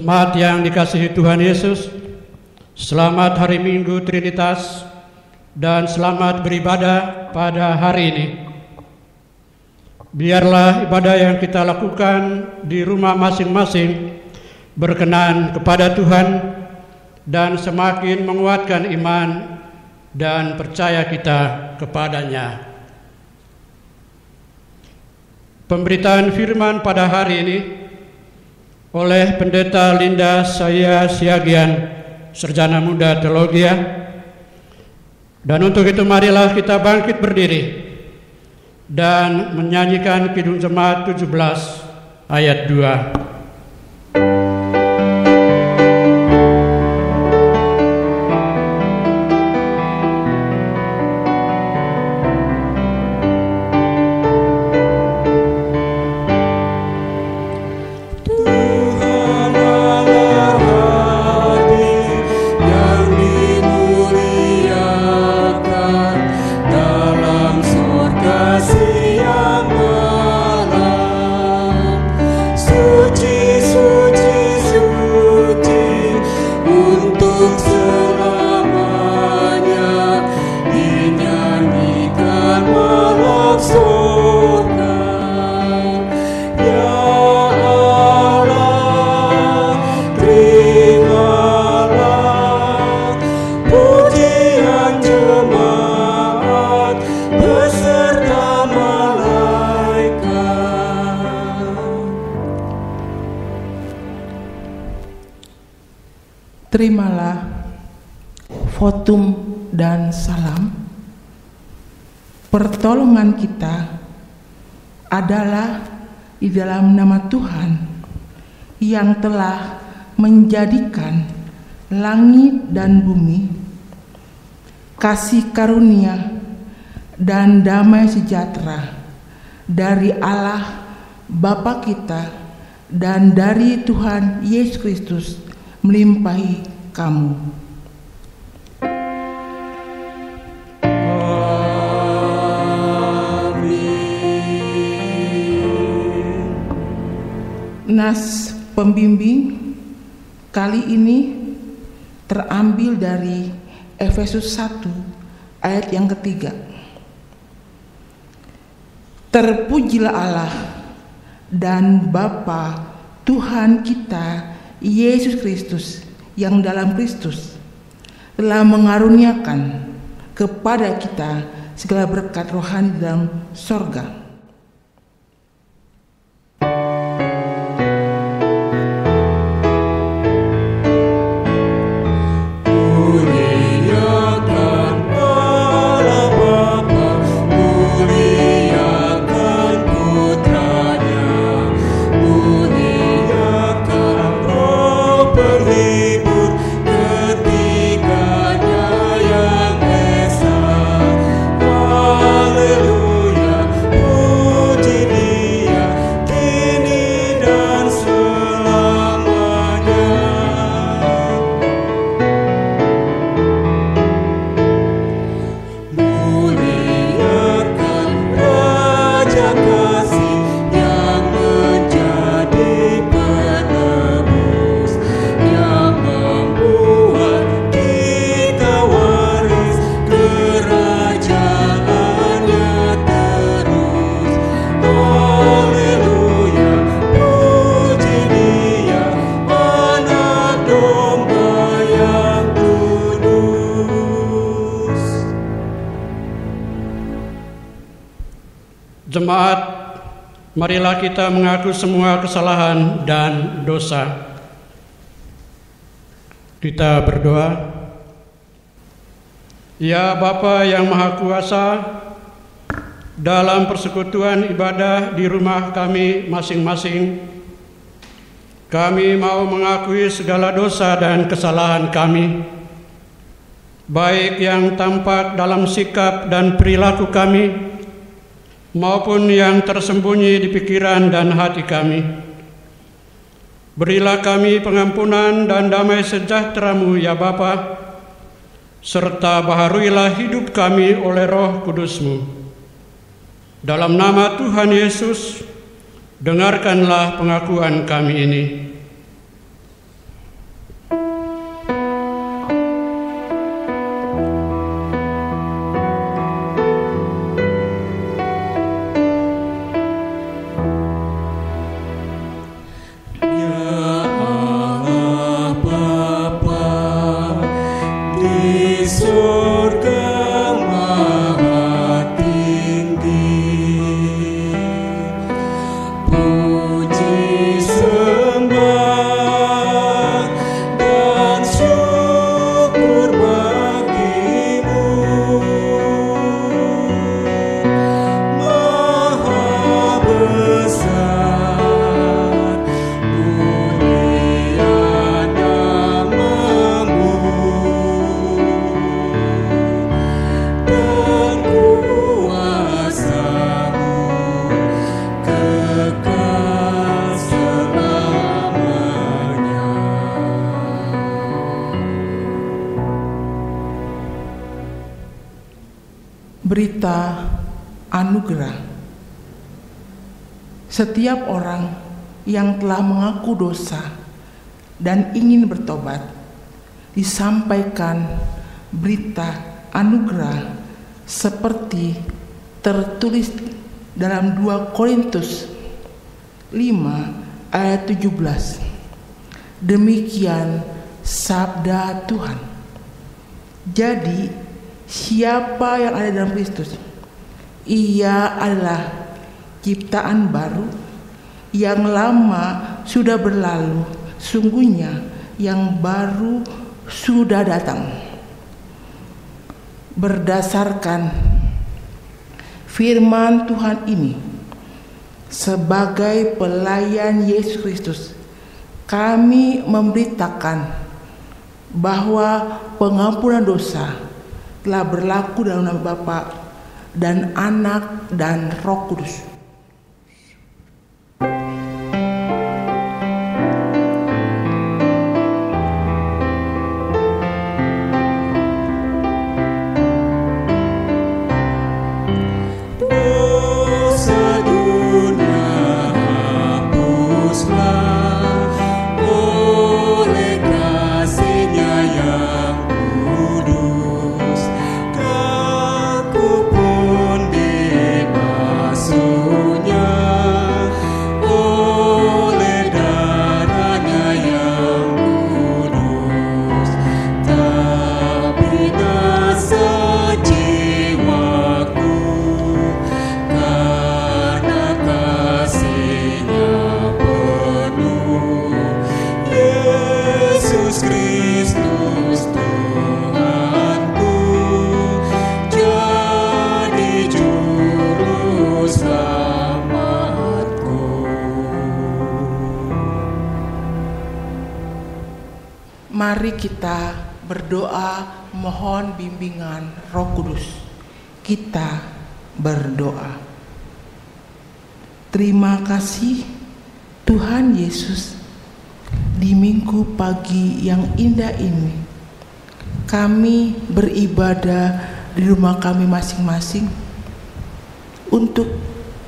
Jemaat yang dikasihi Tuhan Yesus, selamat hari Minggu Trinitas dan selamat beribadah pada hari ini. Biarlah ibadah yang kita lakukan di rumah masing-masing berkenan kepada Tuhan dan semakin menguatkan iman dan percaya kita kepadanya. Pemberitaan firman pada hari ini oleh Pendeta Linda Saya Siagian, Sarjana Muda Teologi. Dan untuk itu marilah kita bangkit berdiri dan menyanyikan Kidung Jemaat 17 ayat 2. Terimalah votum dan salam. Pertolongan kita adalah di dalam nama Tuhan yang telah menjadikan langit dan bumi, kasih karunia dan damai sejahtera dari Allah Bapa kita dan dari Tuhan Yesus Kristus melimpahi kamu. Amin. Nas pembimbing kali ini terambil dari Efesus 1 ayat yang ketiga. Terpujilah Allah dan Bapa Tuhan kita Yesus Kristus yang dalam Kristus telah mengaruniakan kepada kita segala berkat rohani dalam sorga. Jemaat, marilah kita mengaku semua kesalahan dan dosa. Kita berdoa. Ya Bapa yang Maha Kuasa, dalam persekutuan ibadah di rumah kami masing-masing, kami mau mengakui segala dosa dan kesalahan kami, baik yang tampak dalam sikap dan perilaku kami, maupun yang tersembunyi di pikiran dan hati kami. Berilah kami pengampunan dan damai sejahtera-Mu ya Bapa, serta baharuilah hidup kami oleh Roh Kudus-Mu. Dalam nama Tuhan Yesus, dengarkanlah pengakuan kami ini. anugerah. Setiap orang yang telah mengaku dosa dan ingin bertobat, disampaikan berita anugerah seperti tertulis dalam 2 Korintus 5 ayat 17. Demikian sabda Tuhan. Jadi siapa yang ada dalam Kristus, ia adalah ciptaan baru. Yang lama sudah berlalu, sungguhnya yang baru sudah datang. Berdasarkan firman Tuhan ini, sebagai pelayan Yesus Kristus, kami memberitakan bahwa pengampunan dosa telah berlaku dalam nama Bapa dan Anak dan Roh Kudus. Mari kita berdoa mohon bimbingan Roh Kudus. Kita berdoa. Terima kasih Tuhan Yesus, di minggu pagi yang indah ini kami beribadah di rumah kami masing-masing untuk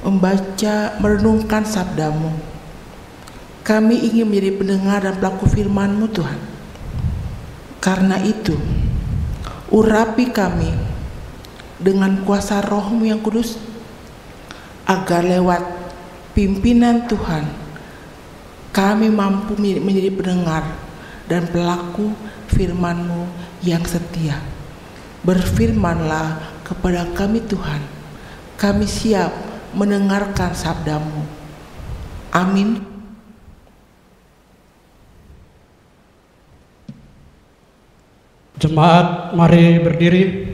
membaca merenungkan sabda-Mu. Kami ingin menjadi pendengar dan pelaku firman-Mu Tuhan. Karena itu, urapi kami dengan kuasa Roh-Mu yang kudus, agar lewat pimpinan Tuhan, kami mampu menjadi pendengar dan pelaku firman-Mu yang setia. Berfirmanlah kepada kami Tuhan, kami siap mendengarkan sabda-Mu. Amin. Jemaat, mari berdiri.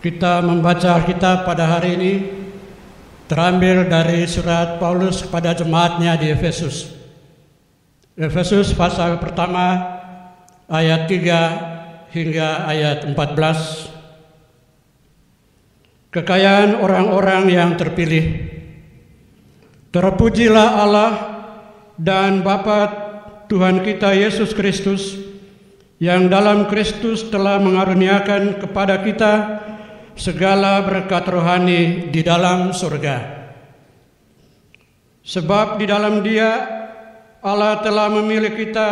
Kita membaca Alkitab pada hari ini terambil dari surat Paulus kepada jemaatnya di Efesus. Efesus pasal pertama ayat 3 hingga ayat 14. Kekayaan orang-orang yang terpilih. Terpujilah Allah dan Bapa Tuhan kita Yesus Kristus, yang dalam Kristus telah mengaruniakan kepada kita segala berkat rohani di dalam surga. Sebab di dalam Dia Allah telah memilih kita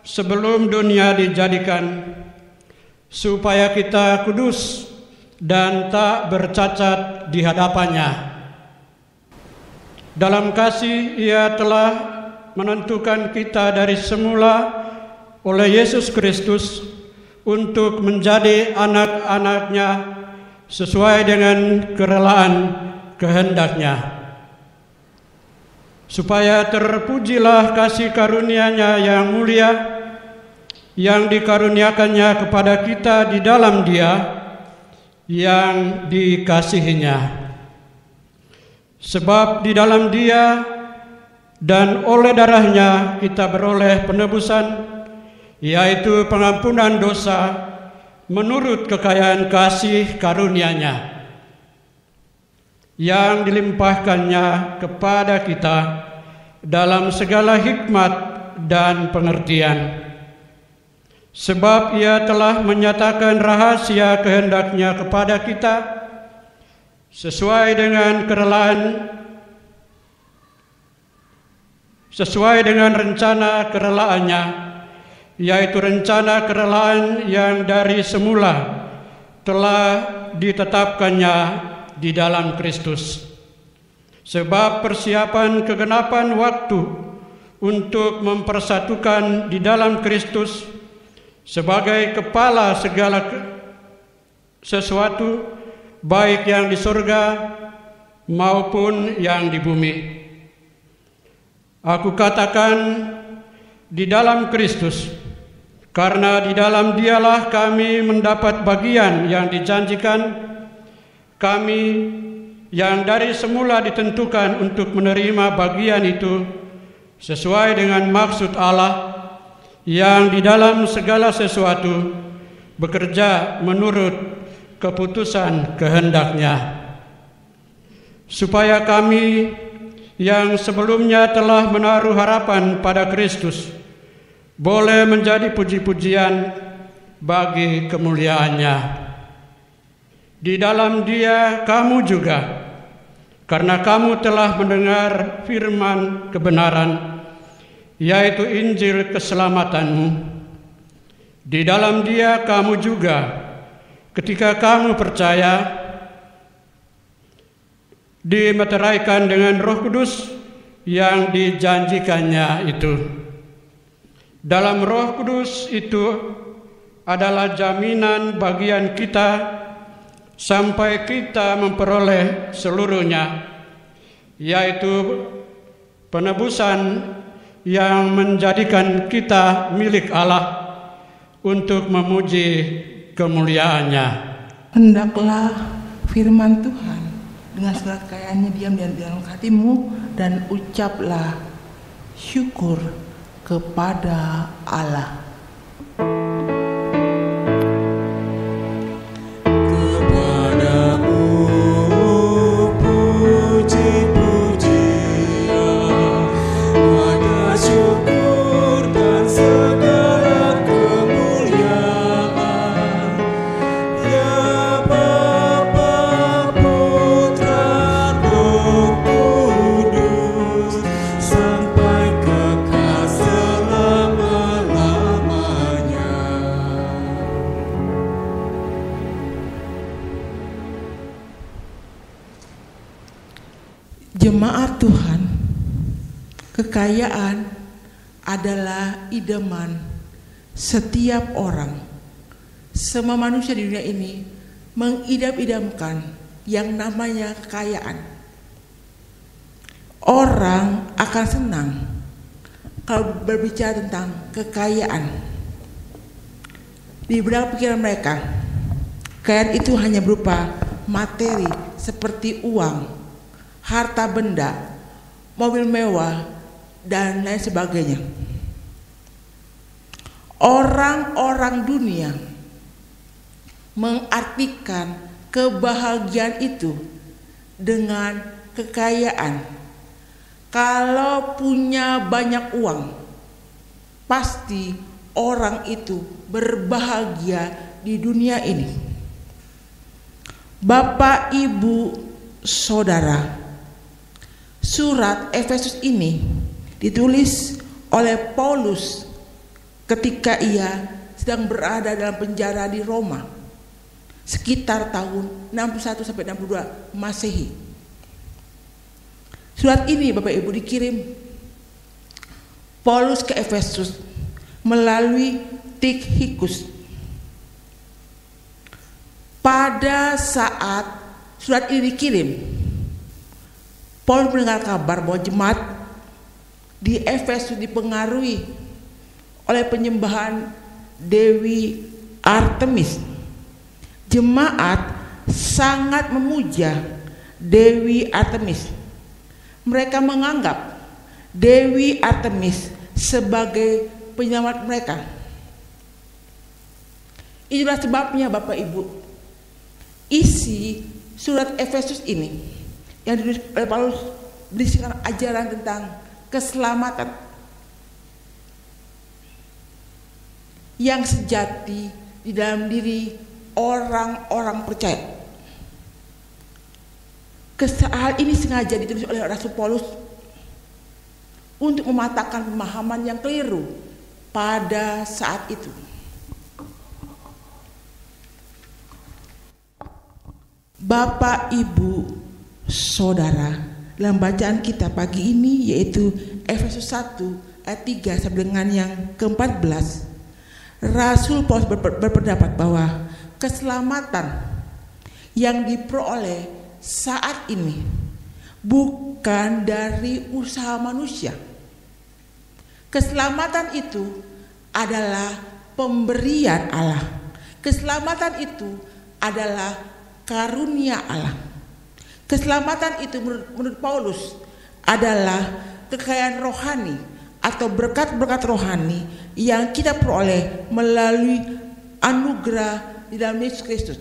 sebelum dunia dijadikan, supaya kita kudus dan tak bercacat di hadapan-Nya. Dalam kasih Ia telah menentukan kita dari semula oleh Yesus Kristus untuk menjadi anak-anak-Nya sesuai dengan kerelaan kehendak-Nya, supaya terpujilah kasih karunia-Nya yang mulia yang dikaruniakannya kepada kita di dalam Dia yang dikasihi-Nya. Sebab di dalam Dia dan oleh darah-Nya kita beroleh penebusan, yaitu pengampunan dosa menurut kekayaan kasih karunia-Nya yang dilimpahkannya kepada kita dalam segala hikmat dan pengertian. Sebab Ia telah menyatakan rahasia kehendak-Nya kepada kita sesuai dengan rencana kerelaannya, yaitu rencana kerelaan yang dari semula telah ditetapkannya di dalam Kristus. Sebab persiapan kegenapan waktu untuk mempersatukan di dalam Kristus sebagai kepala segala sesuatu, baik yang di surga maupun yang di bumi. Aku katakan di dalam Kristus, karena di dalam Dialah kami mendapat bagian yang dijanjikan, kami yang dari semula ditentukan untuk menerima bagian itu sesuai dengan maksud Allah yang di dalam segala sesuatu bekerja menurut keputusan kehendak-Nya, supaya kami yang sebelumnya telah menaruh harapan pada Kristus boleh menjadi puji-pujian bagi kemuliaan-Nya. Di dalam Dia kamu juga, karena kamu telah mendengar firman kebenaran, yaitu Injil keselamatanmu. Di dalam Dia kamu juga, ketika kamu percaya, dimeteraikan dengan Roh Kudus yang dijanjikannya itu. Dalam Roh Kudus itu adalah jaminan bagian kita sampai kita memperoleh seluruhnya, yaitu penebusan yang menjadikan kita milik Allah untuk memuji kemuliaan-Nya. Hendaklah firman Tuhan dengan segala kekayaannya diam di dalam hatimu, dan ucaplah syukur kepada Allah. Jemaat Tuhan, kekayaan adalah idaman setiap orang. Semua manusia di dunia ini mengidam-idamkan yang namanya kekayaan. Orang akan senang kalau berbicara tentang kekayaan. Di benak pikiran mereka, kekayaan itu hanya berupa materi seperti uang, harta benda, mobil mewah, dan lain sebagainya. Orang-orang dunia mengartikan kebahagiaan itu dengan kekayaan. Kalau punya banyak uang, pasti orang itu berbahagia di dunia ini. Bapak, Ibu, Saudara, surat Efesus ini ditulis oleh Paulus ketika ia sedang berada dalam penjara di Roma sekitar tahun 61 sampai 62 Masehi. Surat ini Bapak Ibu dikirim Paulus ke Efesus melalui Tikhikus. Pada saat surat ini dikirim, Paulus mendengar kabar bahwa jemaat di Efesus dipengaruhi oleh penyembahan Dewi Artemis. Jemaat sangat memuja Dewi Artemis. Mereka menganggap Dewi Artemis sebagai penyelamat mereka. Itulah sebabnya Bapak Ibu, isi surat Efesus ini yang ditulis oleh Paulus berisikan ajaran tentang keselamatan yang sejati di dalam diri orang-orang percaya. Hal ini sengaja ditulis oleh Rasul Paulus untuk mematahkan pemahaman yang keliru pada saat itu. Bapak, Ibu, Saudara, dalam bacaan kita pagi ini yaitu Efesus 1 ayat 3 sampai dengan yang ke-14, Rasul Paulus berpendapat bahwa keselamatan yang diperoleh saat ini bukan dari usaha manusia. Keselamatan itu adalah pemberian Allah. Keselamatan itu adalah karunia Allah. Keselamatan itu menurut Paulus adalah kekayaan rohani atau berkat-berkat rohani yang kita peroleh melalui anugerah di dalam Yesus Kristus.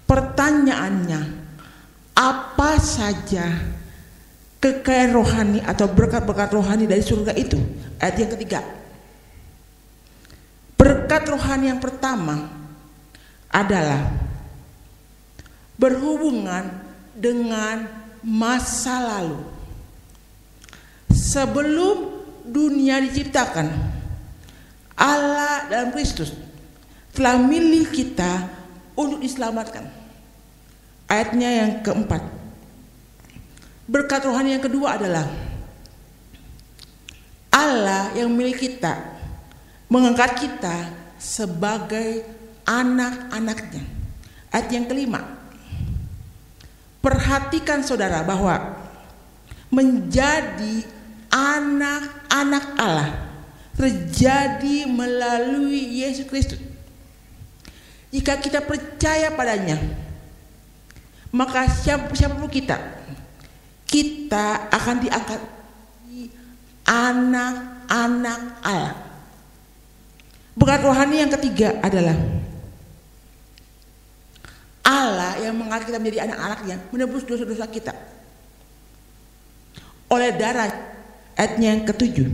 Pertanyaannya, apa saja kekayaan rohani atau berkat-berkat rohani dari surga itu? Ayat yang ketiga. Berkat rohani yang pertama adalah berhubungan dengan masa lalu. Sebelum dunia diciptakan, Allah dalam Kristus telah milih kita untuk diselamatkan. Ayatnya yang keempat. Berkat rohani yang kedua adalah Allah yang memilih kita, mengangkat kita sebagai anak-anaknya. Ayat yang kelima. Perhatikan saudara bahwa menjadi anak-anak Allah terjadi melalui Yesus Kristus. Jika kita percaya padanya, maka siapapun kita akan diangkat anak-anak Allah. Berkat rohani yang ketiga adalah Allah yang mengangkat kita menjadi anak-anaknya, menebus dosa-dosa kita oleh darah. Ayatnya yang ketujuh.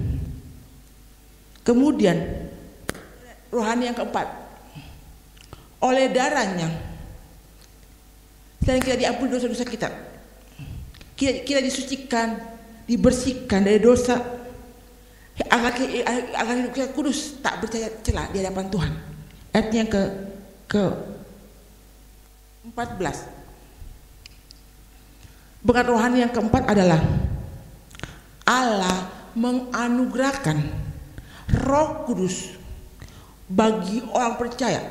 Kemudian rohani yang keempat, oleh darahnya selain kita diampuni dosa-dosa kita, kita disucikan, dibersihkan dari dosa, agar hidup kita kudus, tak bercela di hadapan Tuhan. Ayatnya ke 14. Berkat rohani yang keempat adalah Allah menganugerahkan Roh Kudus bagi orang percaya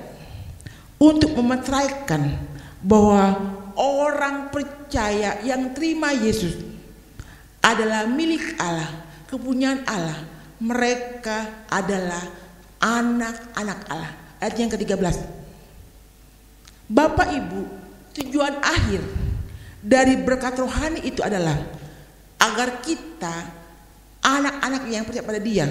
untuk memetraikan bahwa orang percaya yang terima Yesus adalah milik Allah, kepunyaan Allah. Mereka adalah anak-anak Allah. Ayat yang ke-13. Bapak Ibu, tujuan akhir dari berkat rohani itu adalah agar kita anak-anak yang percaya pada Dia,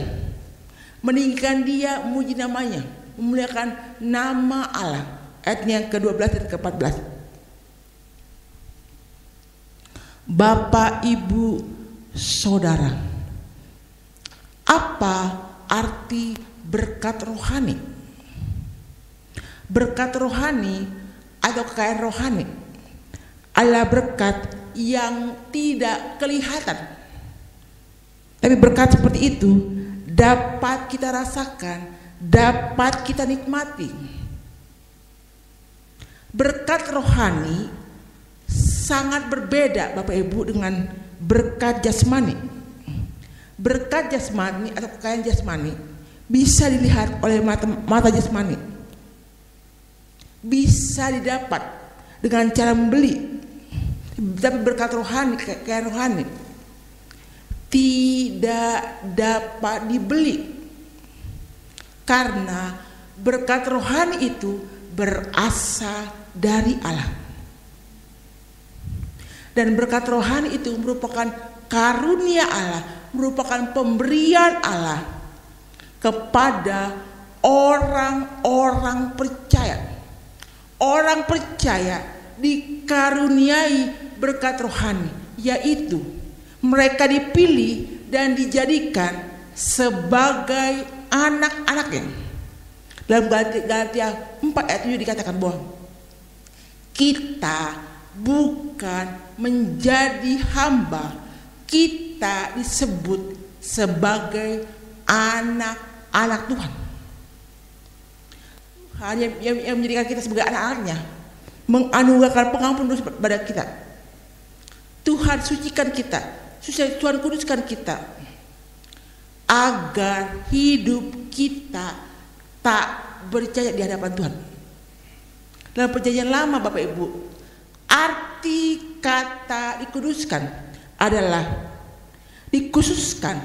meninggikan Dia, memuji namanya, memuliakan nama Allah. Ayat yang ke-12 dan ke-14. Bapak, Ibu, Saudara, apa arti berkat rohani? Berkat rohani atau kekayaan rohani adalah berkat yang tidak kelihatan, tapi berkat seperti itu dapat kita rasakan, dapat kita nikmati. Berkat rohani sangat berbeda Bapak Ibu dengan berkat jasmani. Berkat jasmani atau kekayaan jasmani bisa dilihat oleh mata jasmani, bisa didapat dengan cara membeli. Tapi berkat rohani, kekayaan rohani tidak dapat dibeli, karena berkat rohani itu berasal dari Allah. Dan berkat rohani itu merupakan karunia Allah, merupakan pemberian Allah kepada orang-orang percaya. Orang percaya dikaruniai berkat rohani, yaitu mereka dipilih dan dijadikan sebagai anak-anaknya. Dalam Galatia 4 ayat 7 dikatakan bahwa kita bukan menjadi hamba. Kita disebut sebagai anak-anak Tuhan. Tuhan yang menjadikan kita sebagai anak-anaknya, menganugerahkan pengampun dosa pada kita. Tuhan sucikan kita, Tuhan kuduskan kita, agar hidup kita tak bercacat di hadapan Tuhan. Dalam perjanjian lama Bapak Ibu, arti kata dikuduskan adalah dikhususkan,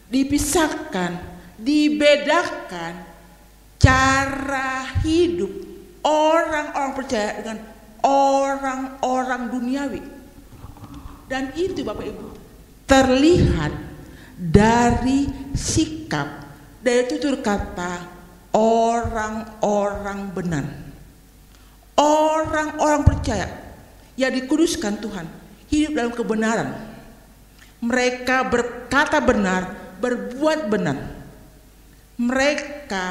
dipisahkan, dibedakan cara hidup orang-orang percaya dengan orang-orang duniawi. Dan itu Bapak Ibu terlihat dari sikap, dari tutur kata orang-orang benar. Orang-orang percaya yang dikuduskan Tuhan hidup dalam kebenaran. Mereka berkata benar, berbuat benar. Mereka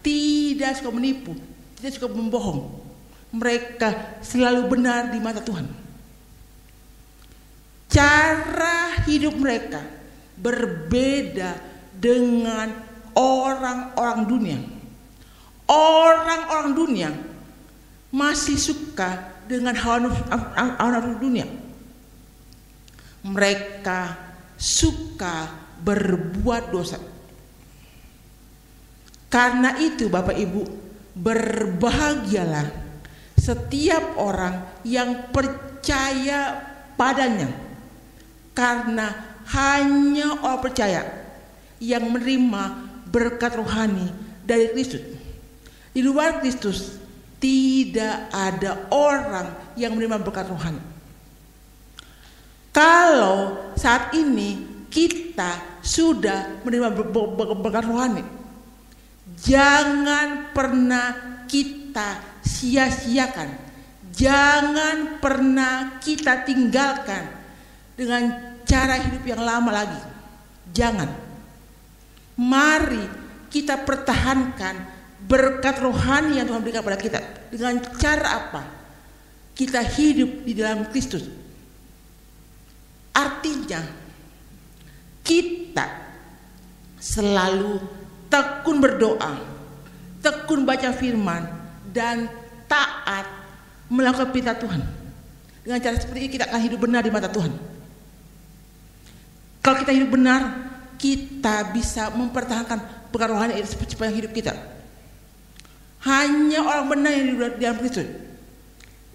tidak suka menipu, tidak suka membohong. Mereka selalu benar di mata Tuhan. Cara hidup mereka berbeda dengan orang-orang dunia. Orang-orang dunia masih suka dengan hawa nafsu dunia. Mereka suka berbuat dosa. Karena itu Bapak Ibu, berbahagialah setiap orang yang percaya padanya, karena hanya orang percaya yang menerima berkat rohani dari Kristus. Di luar Kristus tidak ada orang yang menerima berkat rohani. Kalau saat ini kita sudah menerima berkat rohani, jangan pernah kita sia-siakan, jangan pernah kita tinggalkan dengan cara hidup yang lama lagi. Jangan. Mari kita pertahankan berkat rohani yang Tuhan berikan pada kita. Dengan cara apa? Kita hidup di dalam Kristus. Artinya kita selalu tekun berdoa, tekun baca firman, dan taat melakukan perintah Tuhan. Dengan cara seperti ini kita akan hidup benar di mata Tuhan. Kalau kita hidup benar, kita bisa mempertahankan berkat rohani sepanjang hidup kita. Hanya orang benar yang hidup di dalam Kristus,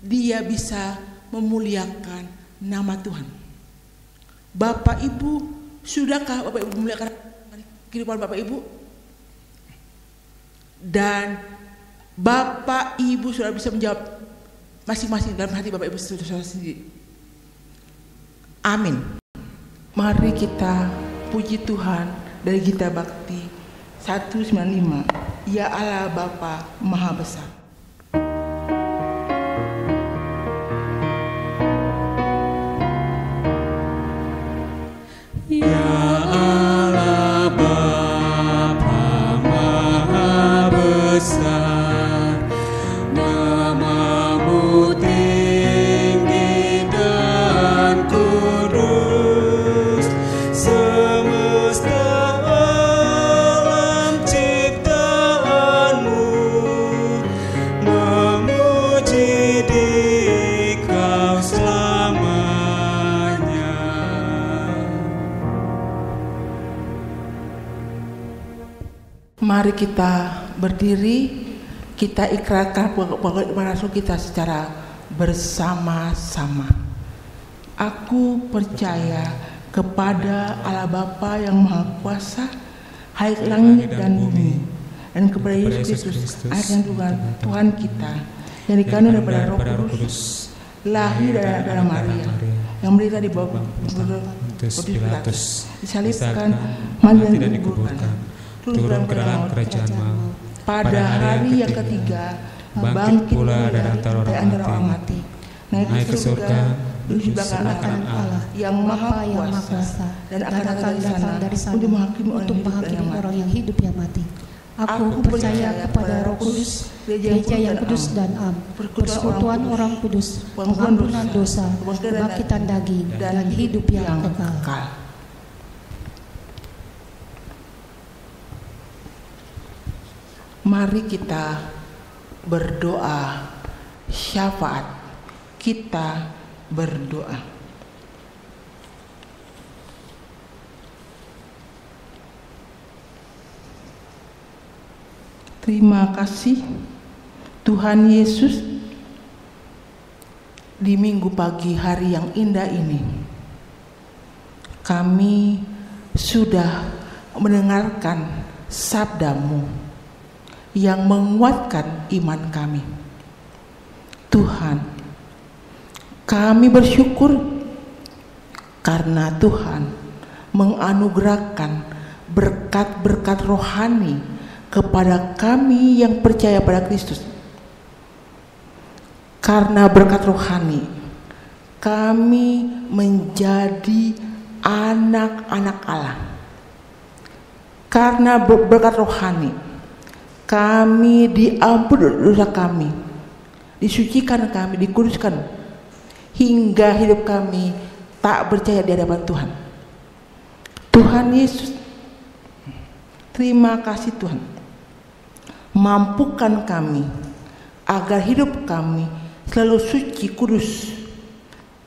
dia bisa memuliakan nama Tuhan. Bapak Ibu, sudahkah Bapak Ibu memuliakan kehidupan Bapak Ibu? Dan Bapak Ibu sudah bisa menjawab masing-masing dalam hati Bapak Ibu sendiri. Amin. Mari kita puji Tuhan dari Gita Bakti 195. Ya Allah Bapa Maha Besar. Ya Allah Bapa Maha Besar, Nama-Mu tinggi dan kudus, semesta alam ciptaan-Mu memuji Dikau selamanya. Mari kita berdiri, kita ikrarkan pengakuan kita secara bersama-sama. Aku percaya kepada Allah Bapa yang Maha Kuasa, Hai langit dan bumi, dan kepada Yesus Kristus, anak yang Tuhan kita, yang dikandung daripada Roh Kudus, lahir dari Maria, yang menderita di bawah Pilatus, disalibkan, mati dan dikuburkan, turun ke dalam kerajaan maut. Pada hari yang ketiga bangkit pula dari antara orang mati, naik ke surga, duduk di belakang Allah yang Maha Kuasa, dan akan datang dari sana untuk menghakimi orang yang hidup dan yang mati. Aku percaya kepada Roh Kudus, Gereja yang kudus dan am, persekutuan orang kudus, pengampunan dosa, kebangkitan daging, dan hidup yang kekal. Mari kita berdoa syafaat. Kita berdoa. Terima kasih Tuhan Yesus, di minggu pagi hari yang indah ini kami sudah mendengarkan sabda-Mu yang menguatkan iman kami. Tuhan, kami bersyukur karena Tuhan menganugerahkan berkat-berkat rohani kepada kami yang percaya pada Kristus. Karena berkat rohani, kami menjadi anak-anak Allah. Karena berkat rohani, kami diampuni dosa kami, disucikan kami, dikuduskan, hingga hidup kami tak percaya di hadapan Tuhan. Tuhan Yesus, terima kasih Tuhan. Mampukan kami agar hidup kami selalu suci, kudus,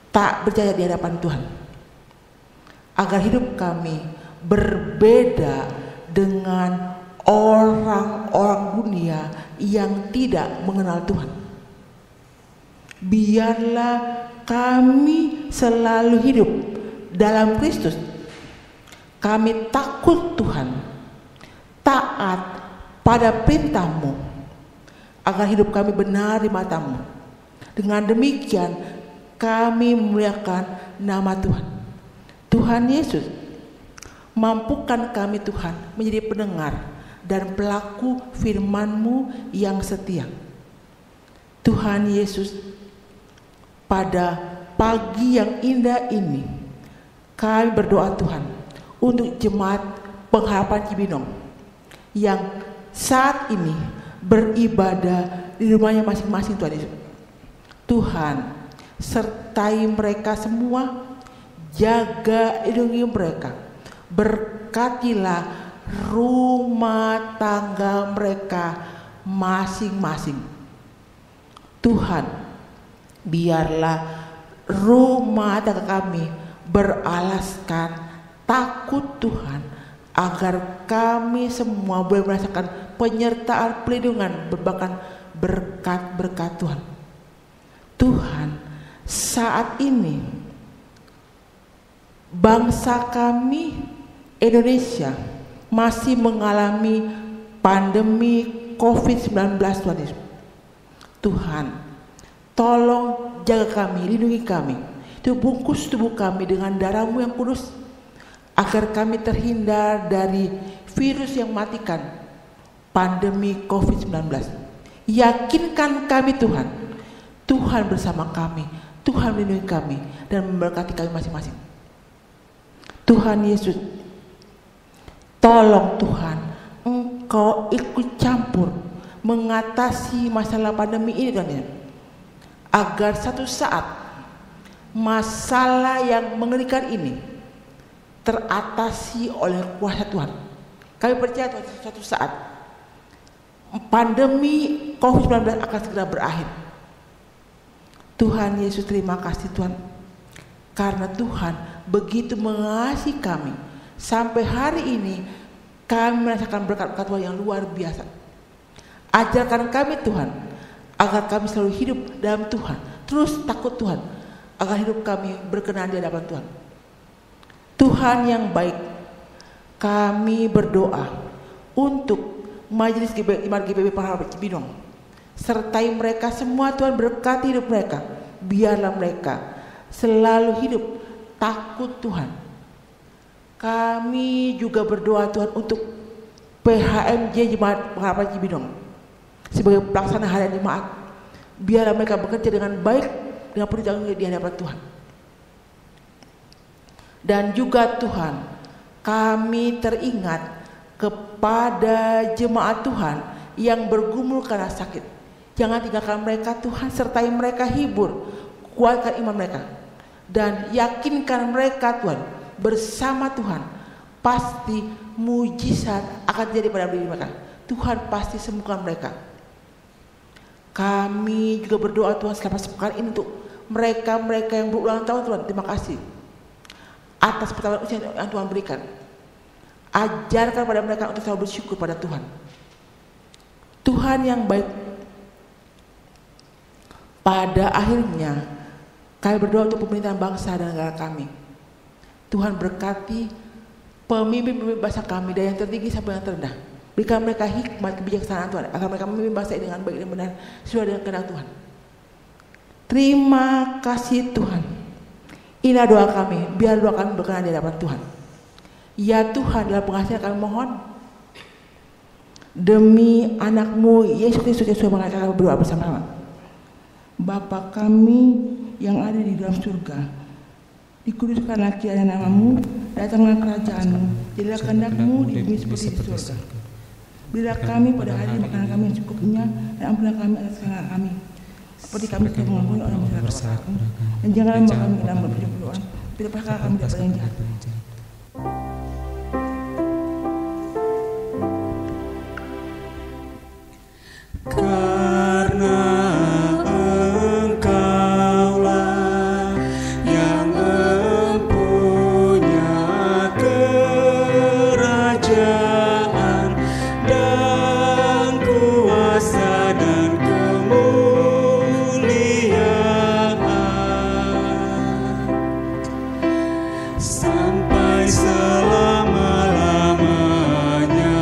tak percaya di hadapan Tuhan. Agar hidup kami berbeda dengan orang-orang dunia yang tidak mengenal Tuhan. Biarlah kami selalu hidup dalam Kristus. Kami takut Tuhan, taat pada perintah-Mu, agar hidup kami benar di mata-Mu. Dengan demikian kami memuliakan nama Tuhan. Tuhan Yesus, mampukan kami Tuhan menjadi pendengar dan pelaku firman-Mu yang setia. Tuhan Yesus, pada pagi yang indah ini kami berdoa Tuhan untuk jemaat Pengharapan Cibinong yang saat ini beribadah di rumahnya masing-masing. Tuhan Yesus, Tuhan sertai mereka semua, jaga lindungi mereka, berkatilah rumah tangga mereka masing-masing. Tuhan, biarlah rumah tangga kami beralaskan takut Tuhan, agar kami semua boleh merasakan penyertaan, pelindungan, bahkan berkat-berkat Tuhan. Tuhan, saat ini bangsa kami Indonesia masih mengalami pandemi COVID-19 Tuhan Yesus. Tuhan, tolong jaga kami, lindungi kami, bungkus tubuh kami dengan darah-Mu yang kudus, agar kami terhindar dari virus yang mematikan, pandemi COVID-19. Yakinkan kami Tuhan, Tuhan bersama kami, Tuhan melindungi kami dan memberkati kami masing-masing. Tuhan Yesus, tolong Tuhan, Engkau ikut campur mengatasi masalah pandemi ini Tuhan, agar satu saat masalah yang mengerikan ini teratasi oleh kuasa Tuhan. Kami percaya Tuhan, suatu saat pandemi COVID-19 akan segera berakhir. Tuhan Yesus, terima kasih Tuhan, karena Tuhan begitu mengasihi kami. Sampai hari ini kami merasakan berkat-berkat Tuhan yang luar biasa. Ajarkan kami Tuhan, agar kami selalu hidup dalam Tuhan, terus takut Tuhan, agar hidup kami berkenan di hadapan Tuhan. Tuhan yang baik, kami berdoa untuk Majelis Iman GPB Pengharapan Cibinong. Sertai mereka semua Tuhan, berkati hidup mereka. Biarlah mereka selalu hidup takut Tuhan. Kami juga berdoa Tuhan untuk PHMJ Jemaat Pengharapan Cibinong sebagai pelaksana harian jemaat. Biarlah mereka bekerja dengan baik, dengan penuh tanggung jawab di hadapan Tuhan. Dan juga Tuhan, kami teringat Kepada jemaat Tuhan yang bergumul karena sakit, jangan tinggalkan mereka Tuhan, sertai mereka, hibur, kuatkan iman mereka, dan yakinkan mereka Tuhan, bersama Tuhan pasti mujizat akan terjadi pada diri mereka. Tuhan pasti sembuhkan mereka. Kami juga berdoa Tuhan selama sepekan ini untuk mereka yang berulang tahun Tuhan. Terima kasih atas pertolongan usia yang Tuhan berikan. Ajarkan pada mereka untuk selalu bersyukur pada Tuhan. Tuhan yang baik. Pada akhirnya kami berdoa untuk pemerintahan bangsa dan negara kami. Tuhan berkati pemimpin bangsa kami dari yang tertinggi sampai yang terendah. Berikan mereka hikmat kebijaksanaan Tuhan, agar mereka memimpin bangsa ini dengan baik dan benar sesuai dengan kehendak Tuhan. Terima kasih Tuhan. Inilah doa kami, biar doa kami berkenan di hadapan Tuhan. Ya Tuhan, dalam pengasihan kami mohon, demi anak-Mu Yesus Kristus Yesus mengatakan kami berdoa bersama-sama. Bapa kami yang ada di dalam surga, dikuduskanlah kiranya nama-Mu, datanglah kerajaan-Mu, jadilah kehendak-Mu di bumi seperti di surga. Berilah kami pada hari makanan kami yang cukupnya, dan ampunilah kami atas kesalahan kami, seperti kami telah mengampuni orang yang bersalah kepada kami. Dan janganlah membawa kami ke dalam percobaan, tapi lepaskanlah kami dari yang jahat. Karena Engkaulah yang mempunyai kerajaan dan kuasa dan kemuliaan sampai selama-lamanya.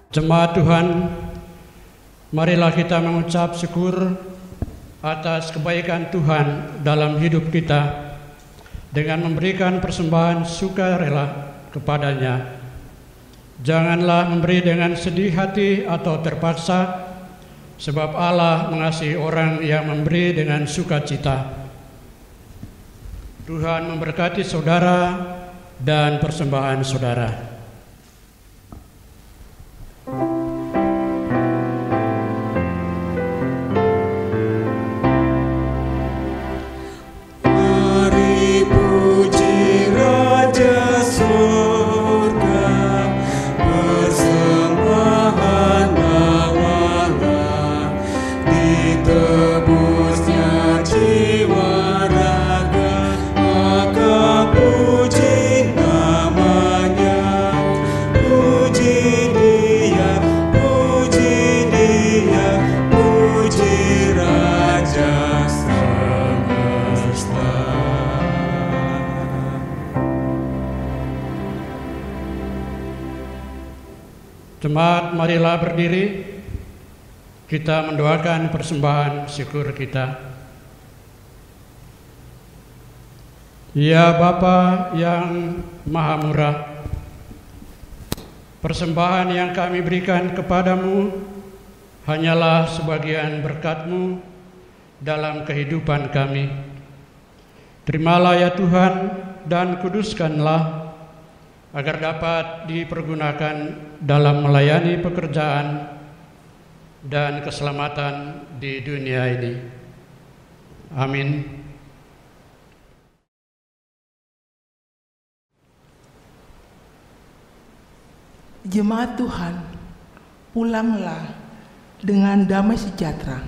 Jemaat Tuhan, marilah kita mengucap syukur atas kebaikan Tuhan dalam hidup kita dengan memberikan persembahan sukarela kepadanya. Janganlah memberi dengan sedih hati atau terpaksa, sebab Allah mengasihi orang yang memberi dengan sukacita. Tuhan memberkati saudara dan persembahan saudara. Mari puji Raja Surga, persembahan bawalah, ditebusnya jiwa raga, maka puji namanya. Puji Dia, puji Dia, puji Raja semesta. Jemaat, marilah berdiri. Kita mendoakan persembahan syukur kita. Ya Bapa yang Maha Murah, persembahan yang kami berikan kepadamu hanyalah sebagian berkat-Mu dalam kehidupan kami. Terimalah ya Tuhan dan kuduskanlah agar dapat dipergunakan dalam melayani pekerjaan dan keselamatan di dunia ini. Amin. Jemaat Tuhan, pulanglah dengan damai sejahtera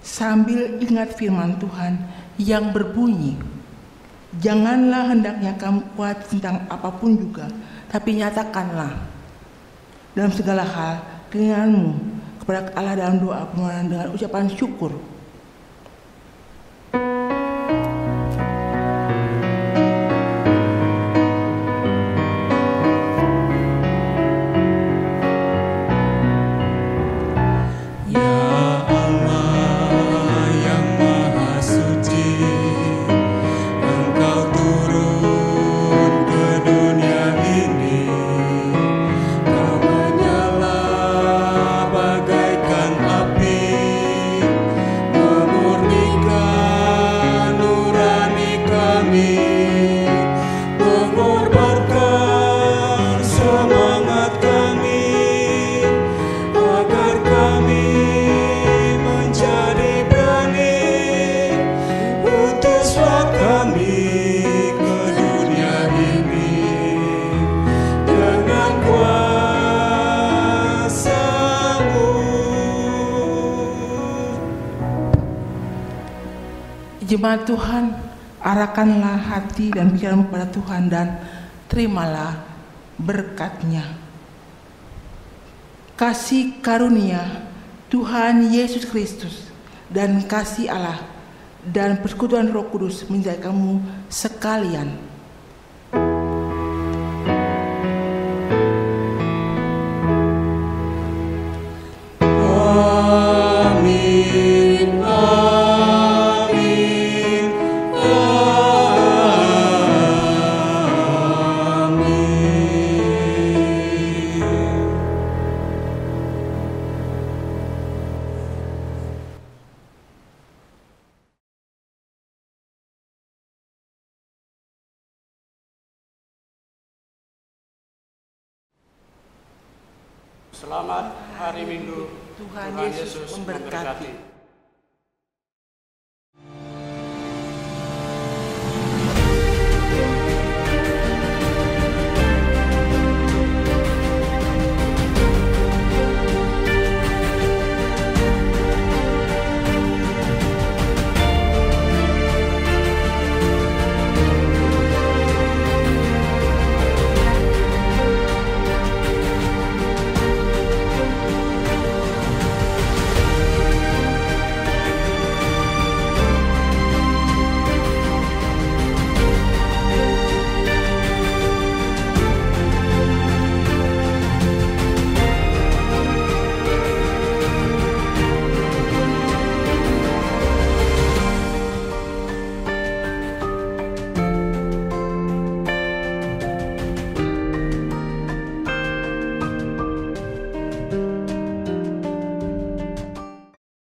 sambil ingat firman Tuhan yang berbunyi, janganlah hendaknya kamu kuat tentang apapun juga, tapi nyatakanlah dalam segala hal keinginanmu kepada Allah dalam doa permohonan dengan ucapan syukur. Kau menyelamatkan Jemaat Tuhan, arahkanlah hati dan pikiranmu kepada Tuhan dan terimalah berkat-Nya. Kasih karunia Tuhan Yesus Kristus dan kasih Allah dan persekutuan Roh Kudus menyertai kamu sekalian. Amin, amin, amin. Selamat hari Minggu. Tuhan Yesus memberkati.